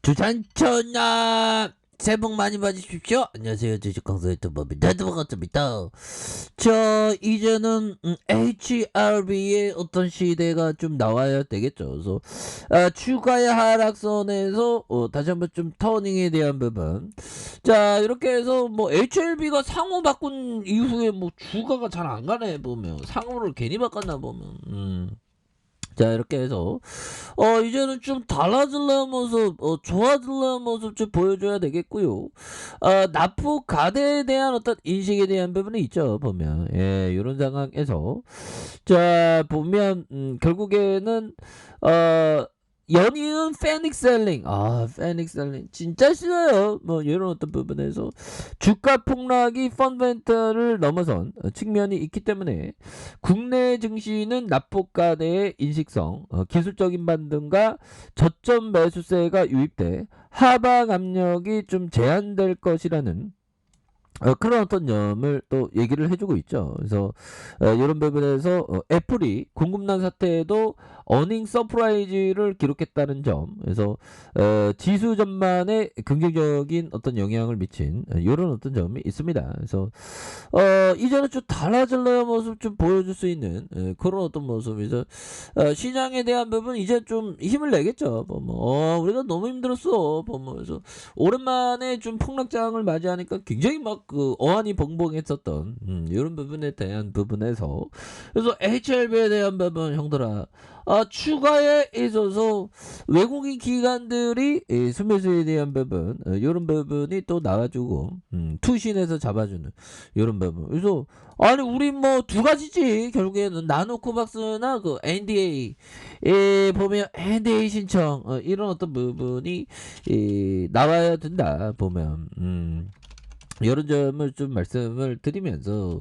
주산천하 새해 복 많이 받으십시오. 안녕하세요. 주식강사 유튜버 반갑습니다. 자, 이제는 HRB의 어떤 시대가 좀 나와야 되겠죠. 그래서 주가의 하락선에서 다시 한번 좀 터닝에 대한 부분. 자, 이렇게 해서 뭐 HLB가 상호 바꾼 이후에 뭐 주가가 잘 안 가네 보면, 상호를 괜히 바꿨나 보면. 자, 이렇게 해서 이제는 좀 달라질려는 모습, 좋아질려는 모습 좀 보여줘야 되겠고요. 납부 가대에 대한 어떤 인식에 대한 부분이 있죠, 보면. 예, 요런 상황에서. 자, 보면, 결국에는, 어, 연이은 패닉셀링. 패닉셀링. 진짜 싫어요. 뭐, 이런 어떤 부분에서. 주가 폭락이 펀더멘털을 넘어선 측면이 있기 때문에 국내 증시는 납폭가대의 인식성, 기술적인 반등과 저점 매수세가 유입돼 하방 압력이 좀 제한될 것이라는 그런 어떤 점을 또 얘기를 해주고 있죠. 그래서 이런 부분에서 애플이 공급난 사태에도 어닝 서프라이즈를 기록했다는 점, 그래서 지수 전반에 긍정적인 어떤 영향을 미친 이런 어떤 점이 있습니다. 그래서 이제는 좀 달라질러야 모습 좀 보여줄 수 있는 그런 어떤 모습이죠. 시장에 대한 부분 이제 좀 힘을 내겠죠. 우리가 너무 힘들었어. 그래서 오랜만에 좀 폭락장을 맞이하니까 굉장히 막 그 어안이 벙벙했었던 이런 부분에 대한 부분에서, 그래서 HLB에 대한 부분 형들아, 추가에 있어서 외국인 기관들이 수매수에 대한 부분, 이런 부분이 또 나와주고 투신해서 잡아주는 이런 부분. 그래서 아니 우리 뭐 두 가지지 결국에는 나노코박스나 그 NDA 보면 NDA 신청 이런 어떤 부분이 나와야 된다 보면. 이런 점을 좀 말씀을 드리면서,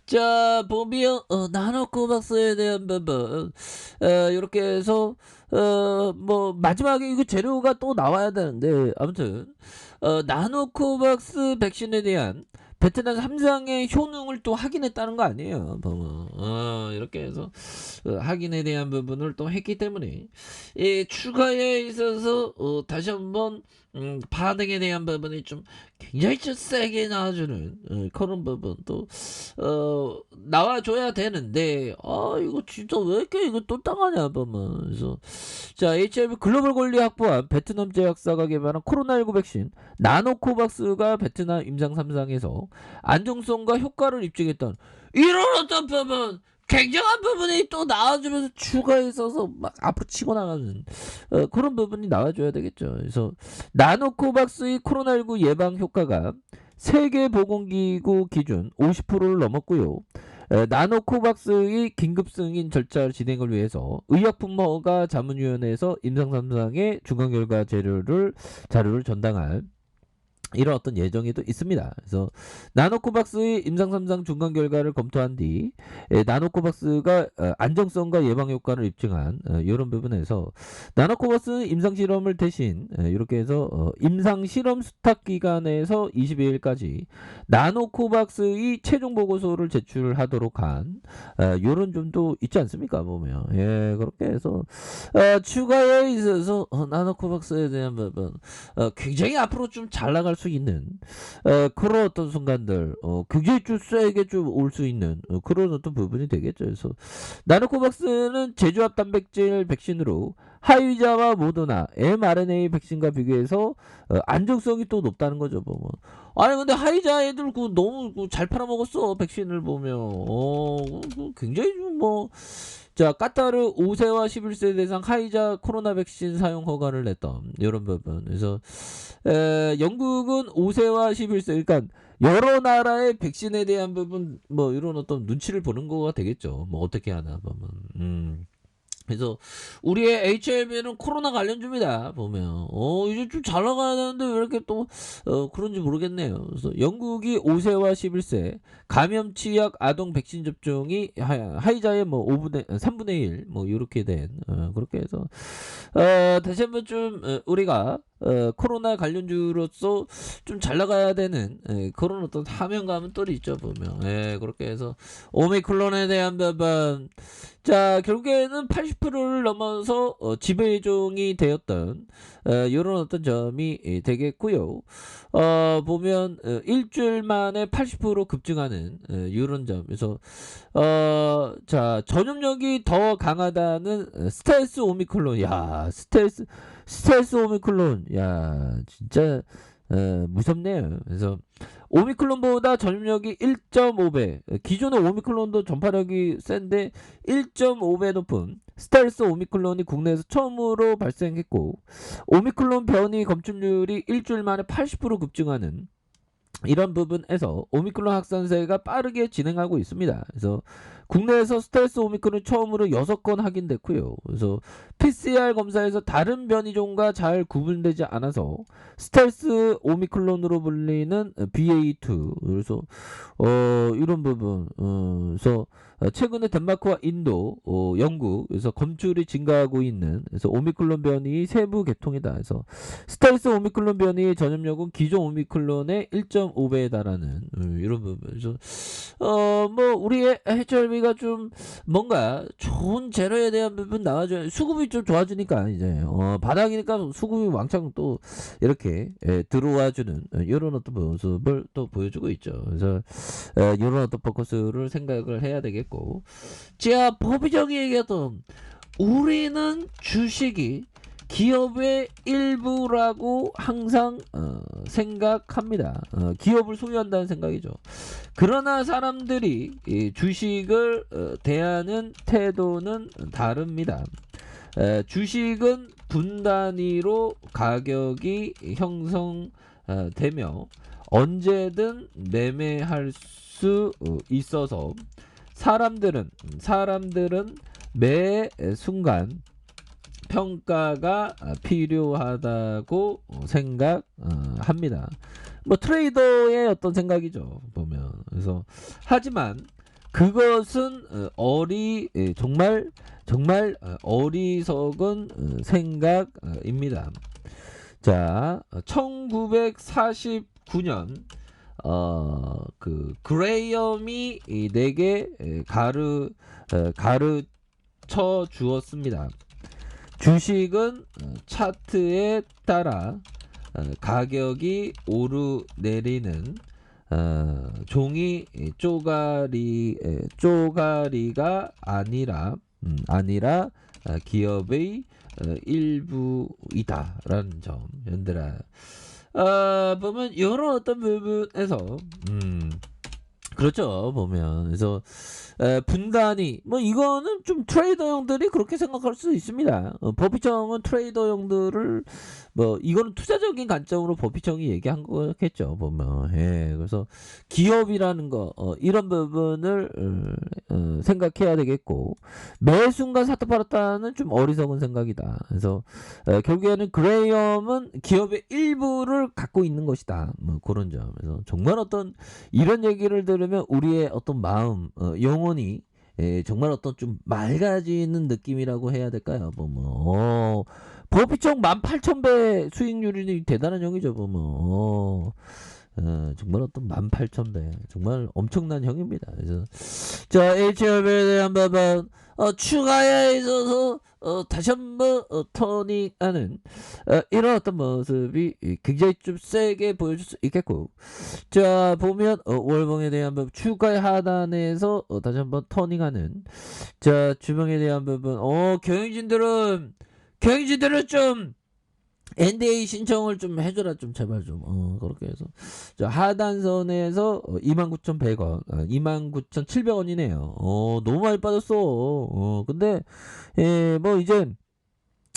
자, 보면 나노코박스에 대한 부분 이렇게 해서 뭐 마지막에 이거 재료가 또 나와야 되는데, 아무튼 나노코박스 백신에 대한 베트남 3상의 효능을 또 확인했다는 거 아니에요. 이렇게 해서 확인에 대한 부분을 또 했기 때문에 이 추가에 있어서 다시 한번 반응에 대한 부분이 좀 굉장히 좀 세게 나와주는 그런 부분 또 나와줘야 되는데, 이거 진짜 왜 이렇게 이거 또 당하냐 보면. 그래서 자, HIV 글로벌 권리 확보한 베트남 제약사가 개발한 코로나19 백신 나노코박스가 베트남 임상 3상에서 안정성과 효과를 입증했던 이런 어떤 부분, 굉장한 부분이 또 나와주면서 추가에 있어서 막 앞으로 치고 나가는 그런 부분이 나와줘야 되겠죠. 그래서 나노코박스의 코로나19 예방 효과가 세계보건기구 기준 50%를 넘었고요. 나노코박스의 긴급 승인 절차 진행을 위해서 의약품허가 자문위원회에서 임상 3상의 중간 결과 자료를 전당할 이런 어떤 예정에도 있습니다. 그래서 나노코박스의 임상 3상 중간 결과를 검토한 뒤 나노코박스가 안정성과 예방 효과를 입증한 이런 부분에서 나노코박스 임상 실험을 대신 이렇게 해서 임상 실험 수탁 기간에서 22일까지 나노코박스의 최종 보고서를 제출하도록 한 이런 점도 있지 않습니까? 보면 그렇게 해서 추가에 있어서 나노코박스에 대한 부분 굉장히 앞으로 좀 잘 나갈 수 있는 그런 어떤 순간들, 굉장히 좀 세게 좀 올 수 있는 그런 어떤 부분이 되겠죠. 그래서 나노코박스는 제조합 단백질 백신으로 화이자와 모더나 mRNA 백신과 비교해서 안정성이 또 높다는 거죠. 보면 아니 근데 화이자 애들 그 너무 잘 팔아먹었어 백신을 보면. 굉장히 좀뭐 자, 까타르 5세와 11세 대상 화이자 코로나 백신 사용 허가를 냈던 이런 부분. 그래서 영국은 5세와 11세, 그러니까 여러 나라의 백신에 대한 부분 뭐 이런 어떤 눈치를 보는 거가 되겠죠. 뭐 어떻게 하나 보면. 그래서 우리의 HLB는 코로나 관련주입니다. 보면 이제 좀 잘 나가야 되는데 왜 이렇게 또 그런지 모르겠네요. 그래서 영국이 5세와 11세 감염 취약 아동 백신 접종이 화이자의 뭐 3분의 1 뭐 이렇게 된 그렇게 해서 다시 한번 좀 우리가 코로나 관련주로서 좀 잘 나가야 되는 그런 어떤 사명감은 또 있죠 보면. 그렇게 해서 오미크론에 대한 부분, 자 결국에는 80%를 넘어서 지배종이 되었던 이런 어떤 점이 되겠고요. 보면 일주일 만에 80% 급증하는 이런 점에서 자 전염력이 더 강하다는 스텔스 오미크론. 야 스텔스 오미크론, 야 진짜 무섭네요. 그래서 오미크론보다 전염력이 1.5배, 기존의 오미크론도 전파력이 센데 1.5배 높은 스텔스 오미크론이 국내에서 처음으로 발생했고, 오미크론 변이 검출률이 일주일 만에 80% 급증하는 이런 부분에서 오미크론 확산세가 빠르게 진행하고 있습니다. 그래서 국내에서 스텔스 오미크론이 처음으로 6건 확인됐고요. 그래서 PCR 검사에서 다른 변이종과 잘 구분되지 않아서 스텔스 오미크론으로 불리는 BA2, 그래서 이런 부분, 그래서 최근에 덴마크와 인도, 영국에서 검출이 증가하고 있는, 그래서 오미크론 변이 세부 계통이다. 그래서 스텔스 오미크론 변이의 전염력은 기존 오미크론의 1.5배에 달하는 이런 부분. 그래서 뭐 우리의 HRV가 좀 뭔가 좋은 재료에 대한 부분 나와줘야, 수급이 좀 좋아지니까 이제 바닥이니까 수급이 왕창 또 이렇게 들어와주는 이런 어떤 모습을 또 보여주고 있죠. 그래서 이런 어떤 포커스를 생각을 해야 되겠고, 자 법의적인 얘기했던, 우리는 주식이 기업의 일부라고 항상 생각합니다. 기업을 소유한다는 생각이죠. 그러나 사람들이 이 주식을 대하는 태도는 다릅니다. 주식은 분 단위로 가격이 형성되며 언제든 매매할 수 있어서 사람들은 매 순간 평가가 필요하다고 생각합니다. 뭐 트레이더의 어떤 생각이죠 보면. 그래서 하지만 그것은 정말 어리석은 생각입니다. 자 1949년 그 그레이엄이 내게 가르쳐 주었습니다. 주식은 차트에 따라 가격이 오르내리는 종이 쪼가리가 아니라 기업의 일부이다라는 점. 얘들아, 보면 이런 어떤 부분에서 그렇죠 보면. 그래서 분단위, 뭐 이거는 좀 트레이더형들이 그렇게 생각할 수 있습니다. 법인청은 트레이더형들을 뭐 이거는 투자적인 관점으로 법인청이 얘기한 거겠죠 보면. 그래서 기업이라는 거 이런 부분을 생각해야 되겠고, 매 순간 샀다 팔았다는 좀 어리석은 생각이다. 그래서 결국에는 그레이엄은 기업의 일부를 갖고 있는 것이다, 뭐 그런 점에서 정말 어떤 이런 얘기를 들으면 우리의 어떤 마음, 영혼이 정말 어떤 좀 맑아지는 느낌이라고 해야 될까요 보면. 법인청 18,000배 수익률이 대단한 형이죠 보면. 정말 어떤 18,000배 정말 엄청난 형입니다. 그래서 자 HR에 대한 부분 추가에 있어서 다시 한번 터닝하는 이런 어떤 모습이 굉장히 좀 세게 보여줄 수 있겠고, 자 보면 월봉에 대한 부분 추가의 하단에서 다시 한번 터닝하는, 자 주봉에 대한 부분 경영진들은 좀 NDA 신청을 좀 해줘라 좀 제발 좀 그렇게 해서. 자 하단선에서 29,100원 29,700원이네요 너무 많이 빠졌어. 근데 뭐 이제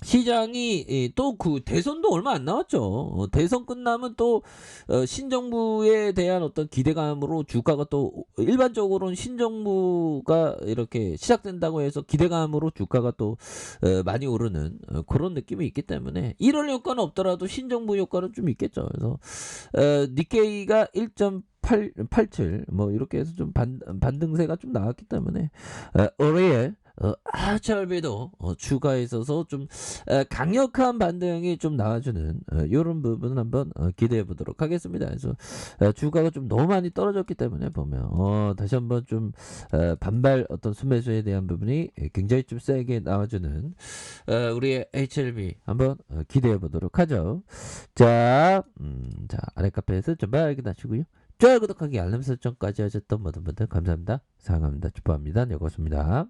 시장이 또 그 대선도 얼마 안 남았죠. 대선 끝나면 또 신정부에 대한 어떤 기대감으로 주가가 또, 일반적으로는 신정부가 이렇게 시작된다고 해서 기대감으로 주가가 또 많이 오르는 그런 느낌이 있기 때문에, 이럴 효과는 없더라도 신정부 효과는 좀 있겠죠. 그래서 니케이가 1.87 뭐 이렇게 해서 좀 반등세가 좀 나왔기 때문에 올해 HRB도 주가에 있어서 좀 강력한 반등이 좀 나와주는 요런 부분을 한번 기대해 보도록 하겠습니다. 그래서 주가가 좀 너무 많이 떨어졌기 때문에 보면 다시 한번 좀 반발 어떤 순매수에 대한 부분이 굉장히 좀 세게 나와주는 우리의 HLB 한번 기대해 보도록 하죠. 자, 자 아래 카페에서 정말 확인하시고요. 좋아요, 구독하기, 알람 설정까지 하셨던 모든 분들 감사합니다. 사랑합니다. 축복합니다. 네, 고맙습니다.